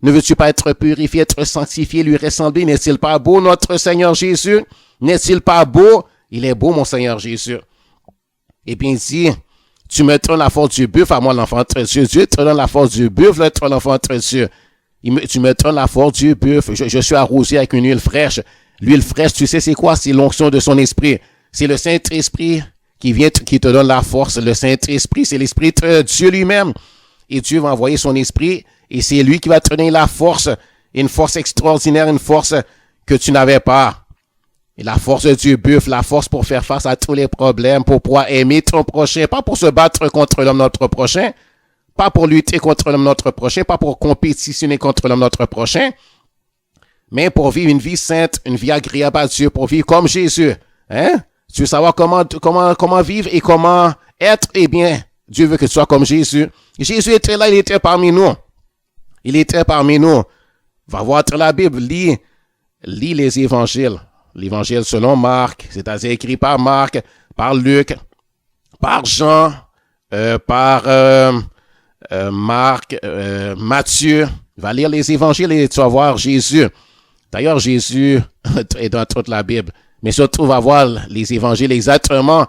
S1: Ne veux-tu pas être purifié, être sanctifié, lui ressembler? N'est-il pas beau, notre Seigneur Jésus? N'est-il pas beau? Il est beau, mon Seigneur Jésus. Eh bien, dit, tu me donnes la force du buffle à moi, l'enfant de Dieu. Dieu te donne la force du buffle, toi, l'enfant de Dieu. Tu me donnes la force du buffle. Je suis arrosé avec une huile fraîche. L'huile fraîche, tu sais, c'est quoi? C'est l'onction de son esprit. C'est le Saint-Esprit qui te donne la force. Le Saint-Esprit, c'est l'Esprit de Dieu lui-même. Et Dieu va envoyer son esprit et c'est lui qui va te donner la force, une force extraordinaire, une force que tu n'avais pas. Et la force du buffle, la force pour faire face à tous les problèmes, pour pouvoir aimer ton prochain, pas pour se battre contre l'homme notre prochain, pas pour lutter contre l'homme notre prochain, pas pour compétitionner contre l'homme notre prochain, mais pour vivre une vie sainte, une vie agréable à Dieu, pour vivre comme Jésus. Hein? Tu veux savoir comment vivre et comment être? Eh bien, Dieu veut que tu sois comme Jésus. Jésus était là, il était parmi nous. Il était parmi nous. Va voir la Bible, lis les évangiles. L'évangile selon Marc, c'est-à-dire écrit par Marc, par Luc, par Jean, par Marc, Matthieu. Va lire les évangiles et tu vas voir Jésus. D'ailleurs, Jésus est dans toute la Bible. Mais surtout, va voir les évangiles exactement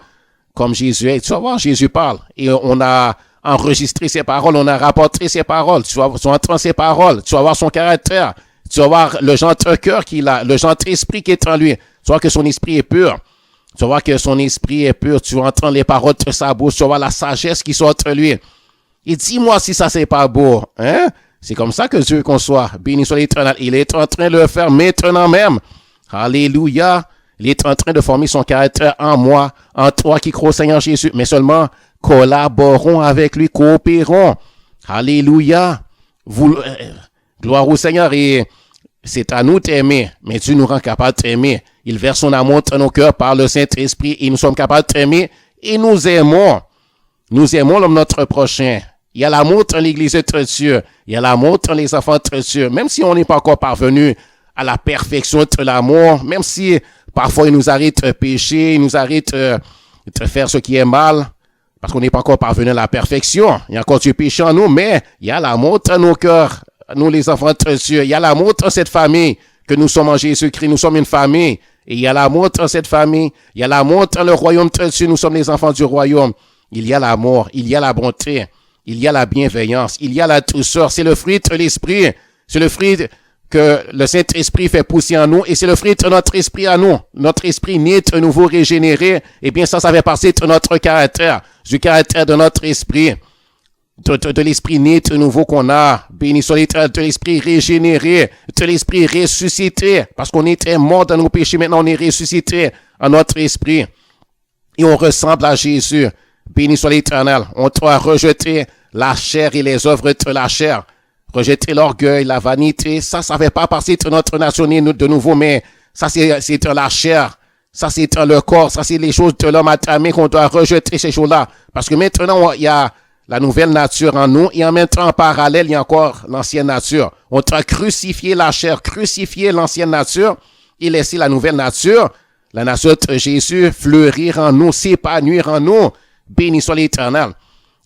S1: comme Jésus est. Tu vas voir, Jésus parle. Et on a enregistré ses paroles, on a rapporté ses paroles. Tu vas entendre ses paroles. Tu vas voir son caractère. Tu vas voir le gentil cœur qu'il a, le gentil esprit qui est en lui. Tu vas voir que son esprit est pur. Tu vas voir que son esprit est pur. Tu vas entendre les paroles de sa bouche. Tu vas voir la sagesse qui sort de lui. Et dis-moi si ça, c'est pas beau. Hein? C'est comme ça que Dieu conçoit. Béni soit l'Éternel. Il est en train de le faire maintenant même. Alléluia. Il est en train de former son caractère en moi, en toi qui crois au Seigneur Jésus. Mais seulement collaborons avec lui, coopérons. Alléluia. Gloire au Seigneur. Et c'est à nous d'aimer. Mais Dieu nous rend capable d'aimer. Il verse son amour dans nos cœurs par le Saint-Esprit. Et nous sommes capables d'aimer. Et nous aimons. Nous aimons l'homme notre prochain. Il y a l'amour dans l'Église de Dieu. Il y a l'amour dans les enfants de Dieu. Même si on n'est pas encore parvenu à la perfection de l'amour, même si parfois il nous arrive de pécher, il nous arrive de faire ce qui est mal, parce qu'on n'est pas encore parvenu à la perfection. Il y a encore du péché en nous, mais il y a l'amour dans nos cœurs, nous les enfants de Dieu. Il y a l'amour dans cette famille, que nous sommes en Jésus-Christ, nous sommes une famille. Et il y a l'amour dans cette famille, il y a l'amour dans le royaume de Dieu, nous sommes les enfants du royaume. Il y a l'amour, il y a la bonté, il y a la bienveillance, il y a la douceur. C'est le fruit de l'esprit. C'est le fruit que le Saint-Esprit fait pousser en nous et c'est le fruit de notre esprit à nous. Notre esprit né de nouveau régénéré. Eh bien, ça fait partie de notre caractère, du caractère de notre esprit, de l'esprit né de nouveau qu'on a. Béni soit l'Éternel, de l'esprit régénéré, de l'esprit ressuscité. Parce qu'on était mort dans nos péchés, maintenant on est ressuscité en notre esprit. Et on ressemble à Jésus. Béni soit l'Éternel. On doit rejeter la chair et les œuvres de la chair. Rejeter l'orgueil, la vanité. Ça fait pas partie de notre nation de nouveau, mais ça c'est dans la chair. Ça c'est dans le corps. Ça c'est les choses de l'homme attamé qu'on doit rejeter ces choses-là. Parce que maintenant, il y a la nouvelle nature en nous et en même temps, en parallèle, il y a encore l'ancienne nature. On doit crucifier la chair, crucifier l'ancienne nature et laisser la nouvelle nature, la nature de Jésus, fleurir en nous, s'épanouir en nous. Béni soit l'Éternel.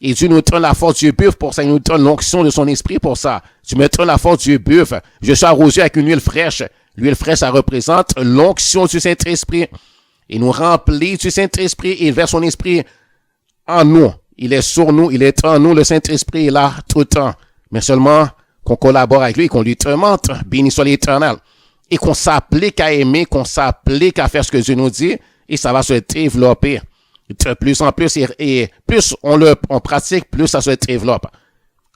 S1: Et Dieu nous donne la force du buffle pour ça. Il nous donne l'onction de son esprit pour ça. Tu me donnes la force du buffle. Je suis arrosé avec une huile fraîche. L'huile fraîche, ça représente l'onction du Saint-Esprit. Il nous remplit du Saint-Esprit et il verse son esprit en nous. Il est sur nous, il est en nous. Le Saint-Esprit est là tout le temps. Mais seulement qu'on collabore avec lui et qu'on lui demande, béni soit l'Éternel. Et qu'on s'applique à aimer, qu'on s'applique à faire ce que Dieu nous dit. Et ça va se développer. De plus en plus, et plus on pratique, plus ça se développe.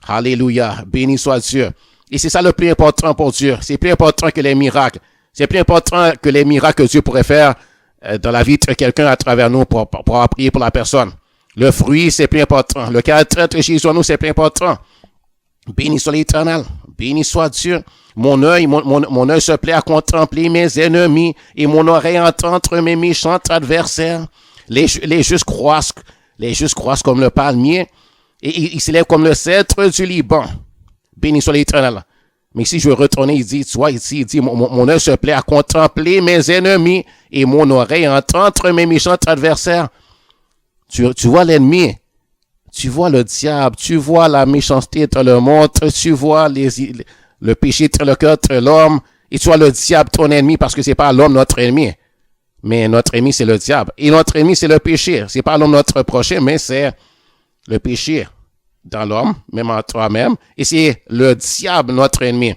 S1: Alléluia. Béni soit Dieu. Et c'est ça le plus important pour Dieu. C'est plus important que les miracles. C'est plus important que les miracles que Dieu pourrait faire dans la vie de quelqu'un à travers nous pour prier pour la personne. Le fruit, c'est plus important. Le caractère de Jésus en nous, c'est plus important. Béni soit l'Éternel. Béni soit Dieu. Mon œil se plaît à contempler mes ennemis et mon oreille à entendre mes méchants adversaires. Les justes croissent comme le palmier et ils s'élèvent comme le cèdre du Liban. Béni soit l'Éternel. Mais si je veux retourner, il dit, mon œil se plaît à contempler mes ennemis et mon oreille à entendre mes méchants adversaires. Tu vois l'ennemi. Tu vois le diable, tu vois la méchanceté te le montre, tu vois le péché te le cœur de l'homme, et tu vois le diable ton ennemi parce que c'est pas l'homme notre ennemi. Mais notre ennemi, c'est le diable. Et notre ennemi, c'est le péché. C'est pas l'homme notre prochain, mais c'est le péché dans l'homme, même en toi-même. Et c'est le diable notre ennemi.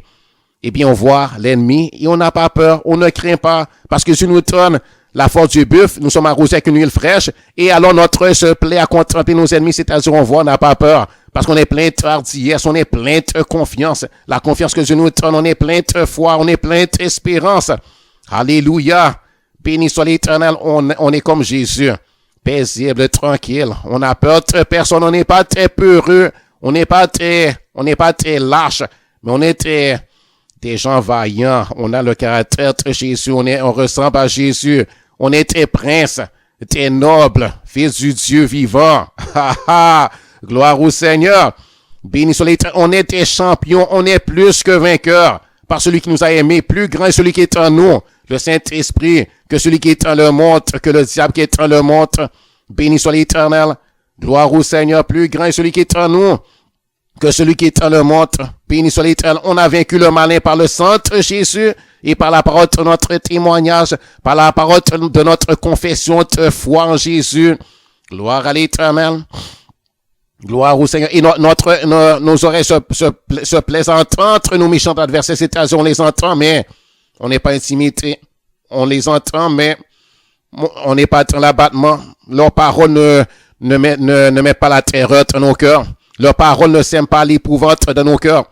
S1: Eh bien, on voit l'ennemi et on n'a pas peur, on ne craint pas, parce que Dieu nous donne la force du bœuf, nous sommes arrosés avec une huile fraîche, et alors notre œil se plaît à contempler nos ennemis, c'est-à-dire on voit, on n'a pas peur, parce qu'on est plein de hardiesse, on est plein de confiance. La confiance que Dieu nous donne, on est plein de foi, on est plein d'espérance. Alléluia. Béni soit l'Éternel, on est comme Jésus, paisible, tranquille. On n'a peur de personne, on n'est pas très peureux, on n'est pas très lâche, mais on est des gens vaillants. On a le caractère de Jésus, on ressemble à Jésus. On est très prince, très noble, fils du Dieu vivant. Gloire au Seigneur. Béni soit l'Éternel, on est des champions, on est plus que vainqueurs. Par celui qui nous a aimés, plus grand est celui qui est en nous, le Saint-Esprit, que celui qui est en le monde, que le diable qui est en le monde. Béni soit l'Éternel. Gloire au Seigneur, plus grand est celui qui est en nous, que celui qui est en le monde. Béni soit l'Éternel. On a vaincu le malin par le sang de Jésus et par la parole de notre témoignage, par la parole de notre confession de foi en Jésus. Gloire à l'Éternel. Gloire au Seigneur. Et nos oreilles se plaisent à entendre nos méchants adversaires, c'est-à-dire on les entend, mais on n'est pas intimidé. On les entend, mais on n'est pas dans l'abattement. Leurs paroles ne mettent pas la terreur dans nos cœurs. Leurs paroles ne sèment pas l'épouvante dans nos cœurs.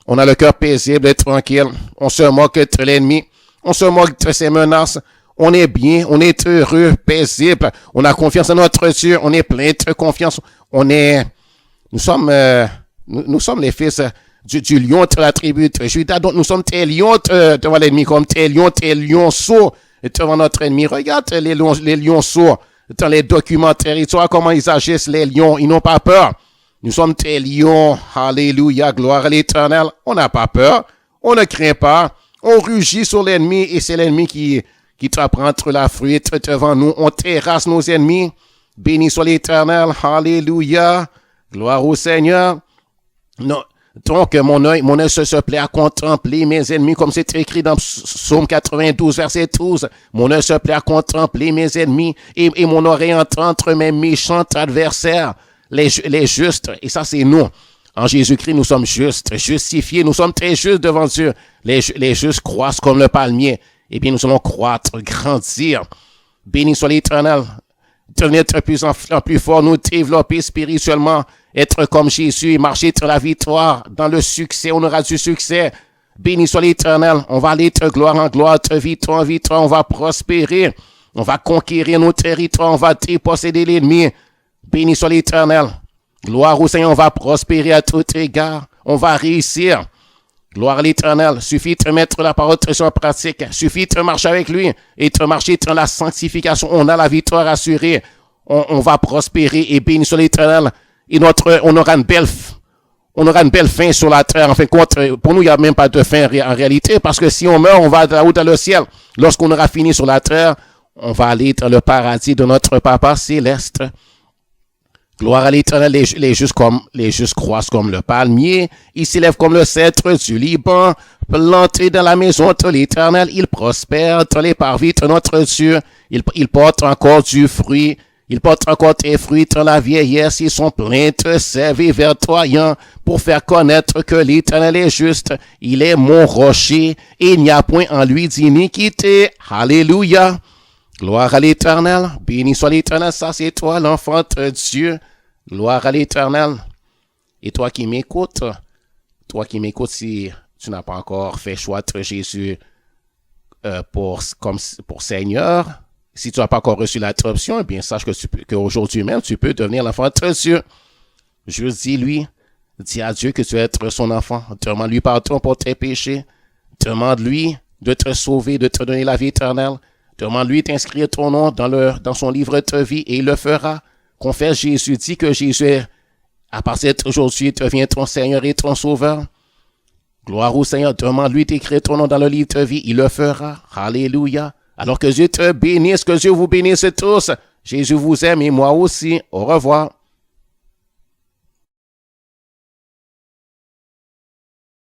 S1: On a le cœur paisible et tranquille. On se moque de l'ennemi. On se moque de ses menaces. On est bien, on est heureux, paisible. On a confiance en notre Dieu. On est plein de confiance. Nous sommes les fils du lion de la tribu de Juda. Donc nous sommes tes lions devant l'ennemi, comme tes lionceaux devant notre ennemi. Regarde les lionceaux dans les documentaires. Tu vois comment ils agissent, les lions. Ils n'ont pas peur. Nous sommes tes lions. Alléluia, gloire à l'Éternel. On n'a pas peur. On ne craint pas. On rugit sur l'ennemi et c'est l'ennemi qui te prend entre la fuite devant nous. On terrasse nos ennemis. Béni soit l'Éternel. Alléluia. Gloire au Seigneur. Non. Donc, mon œil se plaît à contempler mes ennemis, comme c'est écrit dans Psaume 92, verset 12. Mon œil se plaît à contempler mes ennemis et mon oreille entendre mes méchants adversaires, les justes. Et ça, c'est nous. En Jésus-Christ, nous sommes justes, justifiés. Nous sommes très justes devant Dieu. Les justes croissent comme le palmier. Eh bien, nous allons croître, grandir. Béni soit l'Éternel. Devenir de plus en plus fort, nous développer spirituellement, être comme Jésus, marcher dans la victoire, dans le succès, on aura du succès. Béni soit l'Éternel, on va aller de gloire en gloire, de victoire en victoire, on va prospérer, on va conquérir nos territoires, on va déposséder l'ennemi. Béni soit l'Éternel, gloire au Seigneur, on va prospérer à tout égard, on va réussir. Gloire à l'Éternel, suffit de mettre la parole de Dieu en pratique, suffit de marcher avec lui et de marcher dans la sanctification. On a la victoire assurée, on va prospérer et béni soit l'Éternel. Et on aura une belle fin sur la terre. En fin de compte, pour nous, il n'y a même pas de fin en réalité, parce que si on meurt, on va là-haut dans le ciel. Lorsqu'on aura fini sur la terre, on va aller dans le paradis de notre Papa céleste. Gloire à l'Éternel, les justes croissent comme le palmier, ils s'élèvent comme le cèdre du Liban, plantés dans la maison de l'Éternel, ils prospèrent dans les parvis de notre Dieu, ils portent encore du fruit, ils portent encore tes fruits dans la vieillesse, ils sont pleins de sève et verdoyants pour faire connaître que l'Éternel est juste, il est mon rocher et il n'y a point en lui d'iniquité. Alléluia. Gloire à l'Éternel, béni soit l'Éternel, ça c'est toi l'enfant de Dieu. Gloire à l'Éternel. Et toi qui m'écoutes, si tu n'as pas encore fait choix de Jésus pour Seigneur, si tu n'as pas encore reçu l'adoption, eh bien sache qu'aujourd'hui même tu peux devenir l'enfant de Dieu. Juste dis à Dieu que tu es son enfant, demande-lui pardon pour tes péchés, demande-lui de te sauver, de te donner la vie éternelle. Demande-lui d'inscrire ton nom dans son livre de vie et il le fera. Confesse Jésus, dis que Jésus, à partir d'aujourd'hui, devient ton Seigneur et ton Sauveur. Gloire au Seigneur, demande-lui d'écrire ton nom dans le livre de vie, il le fera. Alléluia. Alors que Dieu te bénisse, que Dieu vous bénisse tous. Jésus vous aime et moi aussi. Au revoir.